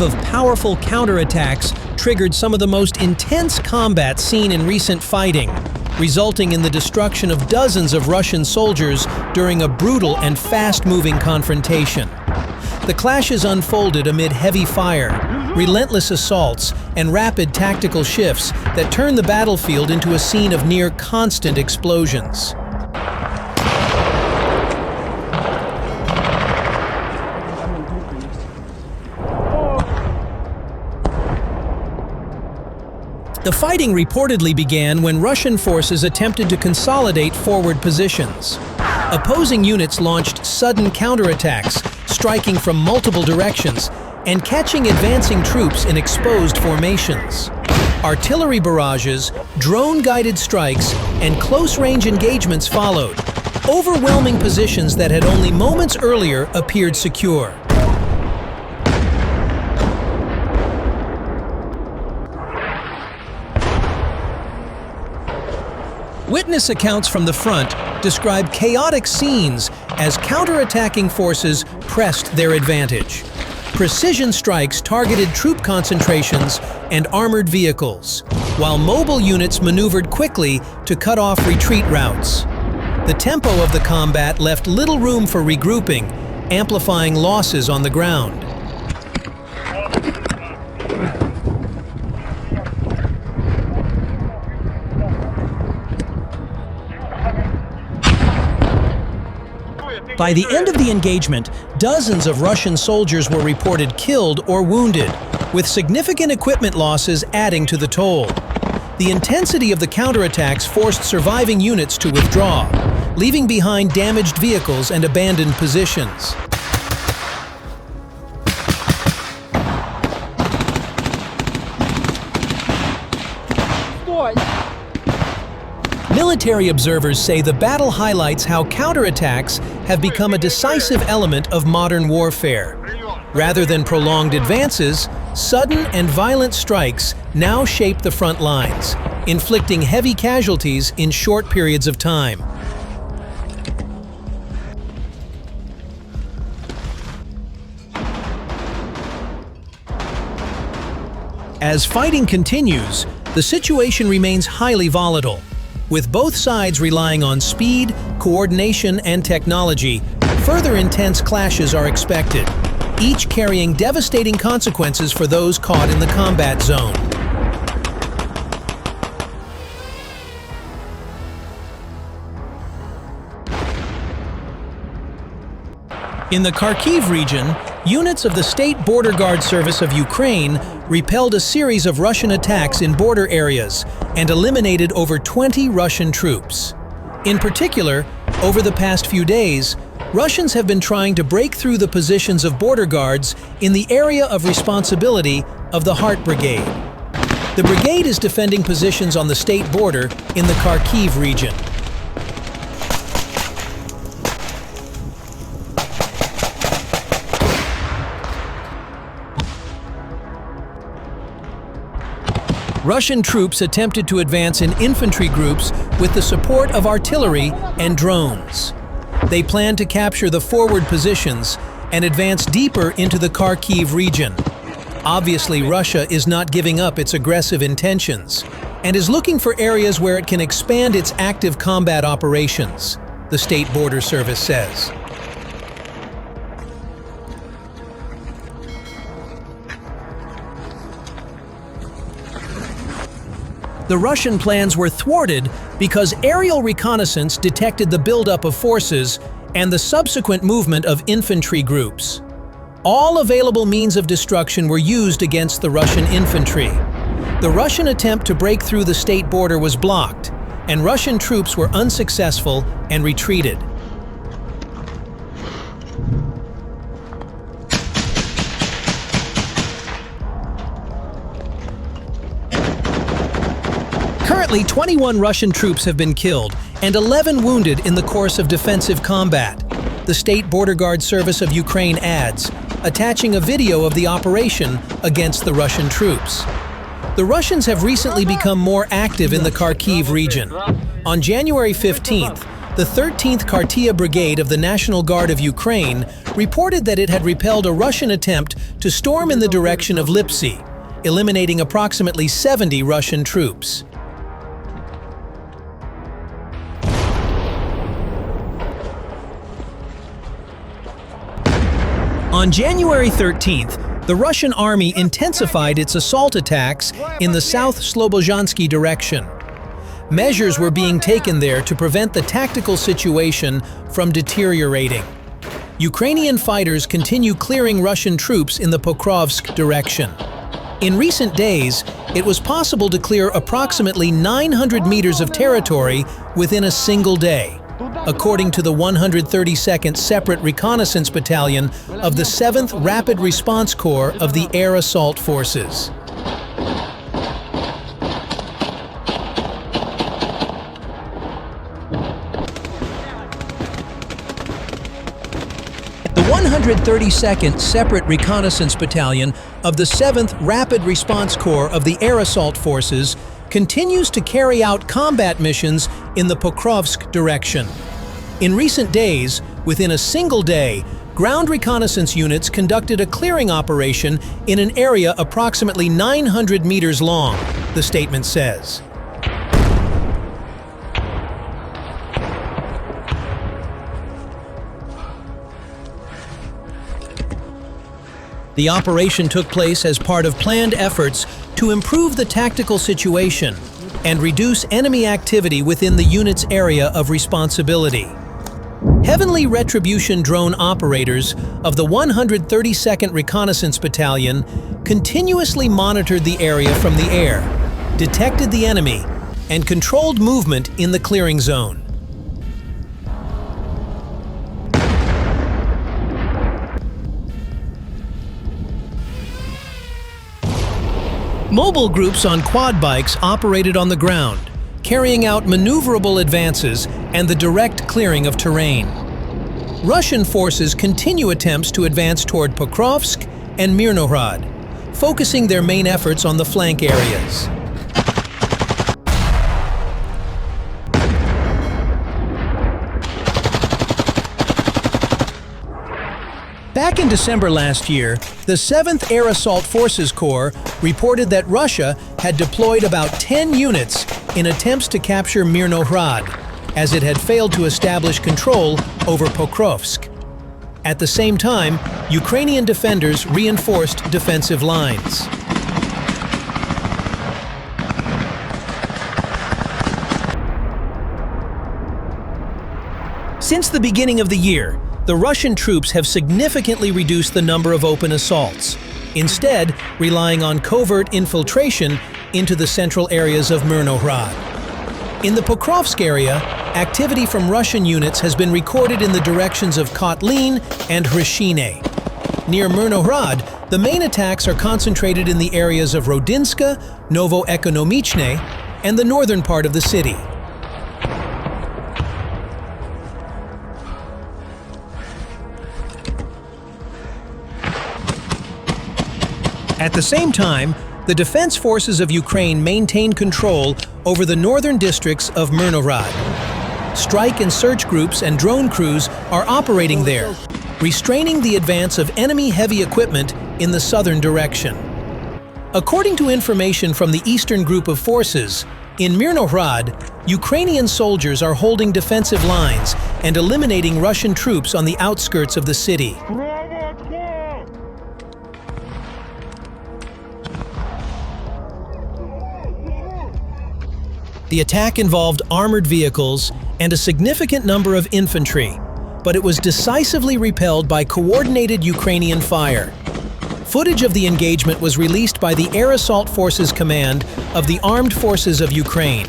of powerful counterattacks triggered some of the most intense combat seen in recent fighting, resulting in the destruction of dozens of Russian soldiers during a brutal and fast-moving confrontation. The clashes unfolded amid heavy fire, relentless assaults, and rapid tactical shifts that turned the battlefield into a scene of near-constant explosions. The fighting reportedly began when Russian forces attempted to consolidate forward positions. Opposing units launched sudden counterattacks, striking from multiple directions and catching advancing troops in exposed formations. Artillery barrages, drone-guided strikes, and close-range engagements followed, overwhelming positions that had only moments earlier appeared secure. Witness accounts from the front describe chaotic scenes as counterattacking forces pressed their advantage. Precision strikes targeted troop concentrations and armored vehicles, while mobile units maneuvered quickly to cut off retreat routes. The tempo of the combat left little room for regrouping, amplifying losses on the ground. By the end of the engagement, dozens of Russian soldiers were reported killed or wounded, with significant equipment losses adding to the toll. The intensity of the counterattacks forced surviving units to withdraw, leaving behind damaged vehicles and abandoned positions. Military observers say the battle highlights how counterattacks have become a decisive element of modern warfare. Rather than prolonged advances, sudden and violent strikes now shape the front lines, inflicting heavy casualties in short periods of time. As fighting continues, the situation remains highly volatile, with both sides relying on speed, coordination, and technology. Further intense clashes are expected, each carrying devastating consequences for those caught in the combat zone. In the Kharkiv region, units of the State Border Guard Service of Ukraine repelled a series of Russian attacks in border areas and eliminated over 20 Russian troops. In particular, over the past few days, Russians have been trying to break through the positions of border guards in the area of responsibility of the Heart Brigade. The brigade is defending positions on the state border in the Kharkiv region. Russian troops attempted to advance in infantry groups with the support of artillery and drones. They planned to capture the forward positions and advance deeper into the Kharkiv region. Obviously, Russia is not giving up its aggressive intentions and is looking for areas where it can expand its active combat operations, the State Border Service says. The Russian plans were thwarted because aerial reconnaissance detected the buildup of forces and the subsequent movement of infantry groups. All available means of destruction were used against the Russian infantry. The Russian attempt to break through the state border was blocked, and Russian troops were unsuccessful and retreated. Currently, 21 Russian troops have been killed and 11 wounded in the course of defensive combat, the State Border Guard Service of Ukraine adds, attaching a video of the operation against the Russian troops. The Russians have recently become more active in the Kharkiv region. On January 15th, the 13th Kartia Brigade of the National Guard of Ukraine reported that it had repelled a Russian attempt to storm in the direction of Lipsy, eliminating approximately 70 Russian troops. On January 13th, the Russian army intensified its assault attacks in the South Slobozhansky direction. Measures were being taken there to prevent the tactical situation from deteriorating. Ukrainian fighters continue clearing Russian troops in the Pokrovsk direction. In recent days, it was possible to clear approximately 900 meters of territory within a single day, according to the 132nd Separate Reconnaissance Battalion of the 7th Rapid Response Corps of the Air Assault Forces. The 132nd Separate Reconnaissance Battalion of the 7th Rapid Response Corps of the Air Assault Forces continues to carry out combat missions in the Pokrovsk direction. In recent days, within a single day, ground reconnaissance units conducted a clearing operation in an area approximately 900 meters long, the statement says. The operation took place as part of planned efforts to improve the tactical situation and reduce enemy activity within the unit's area of responsibility. Heavenly Retribution drone operators of the 132nd Reconnaissance Battalion continuously monitored the area from the air, detected the enemy, and controlled movement in the clearing zone. Mobile groups on quad bikes operated on the ground, carrying out maneuverable advances and the direct clearing of terrain. Russian forces continue attempts to advance toward Pokrovsk and Mirnohrad, focusing their main efforts on the flank areas. Back in December last year, the 7th Air Assault Forces Corps reported that Russia had deployed about 10 units in attempts to capture Mirnohrad, as it had failed to establish control over Pokrovsk. At the same time, Ukrainian defenders reinforced defensive lines. Since the beginning of the year, the Russian troops have significantly reduced the number of open assaults, instead relying on covert infiltration into the central areas of Mirnohrad. In the Pokrovsk area, activity from Russian units has been recorded in the directions of Kotlin and Hryshine. Near Mirnohrad, the main attacks are concentrated in the areas of Rodinska, Novoekonomichne, and the northern part of the city. At the same time, the defense forces of Ukraine maintain control over the northern districts of Mirnohrad. Strike and search groups and drone crews are operating there, restraining the advance of enemy heavy equipment in the southern direction. According to information from the Eastern Group of Forces, in Mirnohrad, Ukrainian soldiers are holding defensive lines and eliminating Russian troops on the outskirts of the city. The attack involved armored vehicles and a significant number of infantry, but it was decisively repelled by coordinated Ukrainian fire. Footage of the engagement was released by the Air Assault Forces Command of the Armed Forces of Ukraine.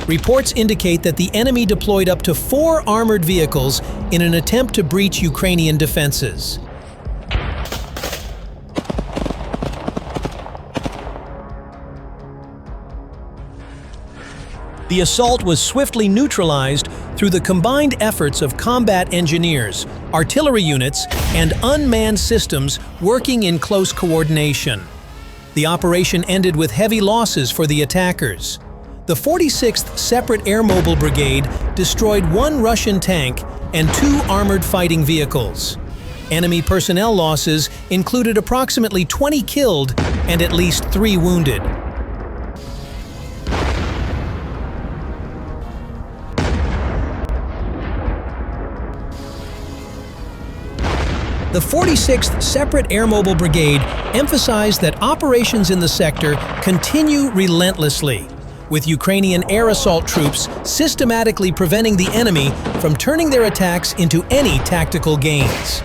Reports indicate that the enemy deployed up to 4 armored vehicles in an attempt to breach Ukrainian defenses. The assault was swiftly neutralized through the combined efforts of combat engineers, artillery units, and unmanned systems working in close coordination. The operation ended with heavy losses for the attackers. The 46th Separate Air Mobile Brigade destroyed 1 Russian tank and 2 armored fighting vehicles. Enemy personnel losses included approximately 20 killed and at least 3 wounded. The 46th Separate Air Mobile Brigade emphasized that operations in the sector continue relentlessly, with Ukrainian air assault troops systematically preventing the enemy from turning their attacks into any tactical gains.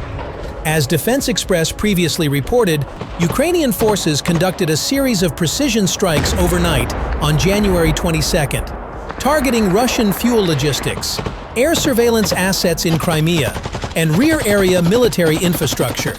As Defense Express previously reported, Ukrainian forces conducted a series of precision strikes overnight on January 22nd, targeting Russian fuel logistics, air surveillance assets in Crimea, and rear area military infrastructure.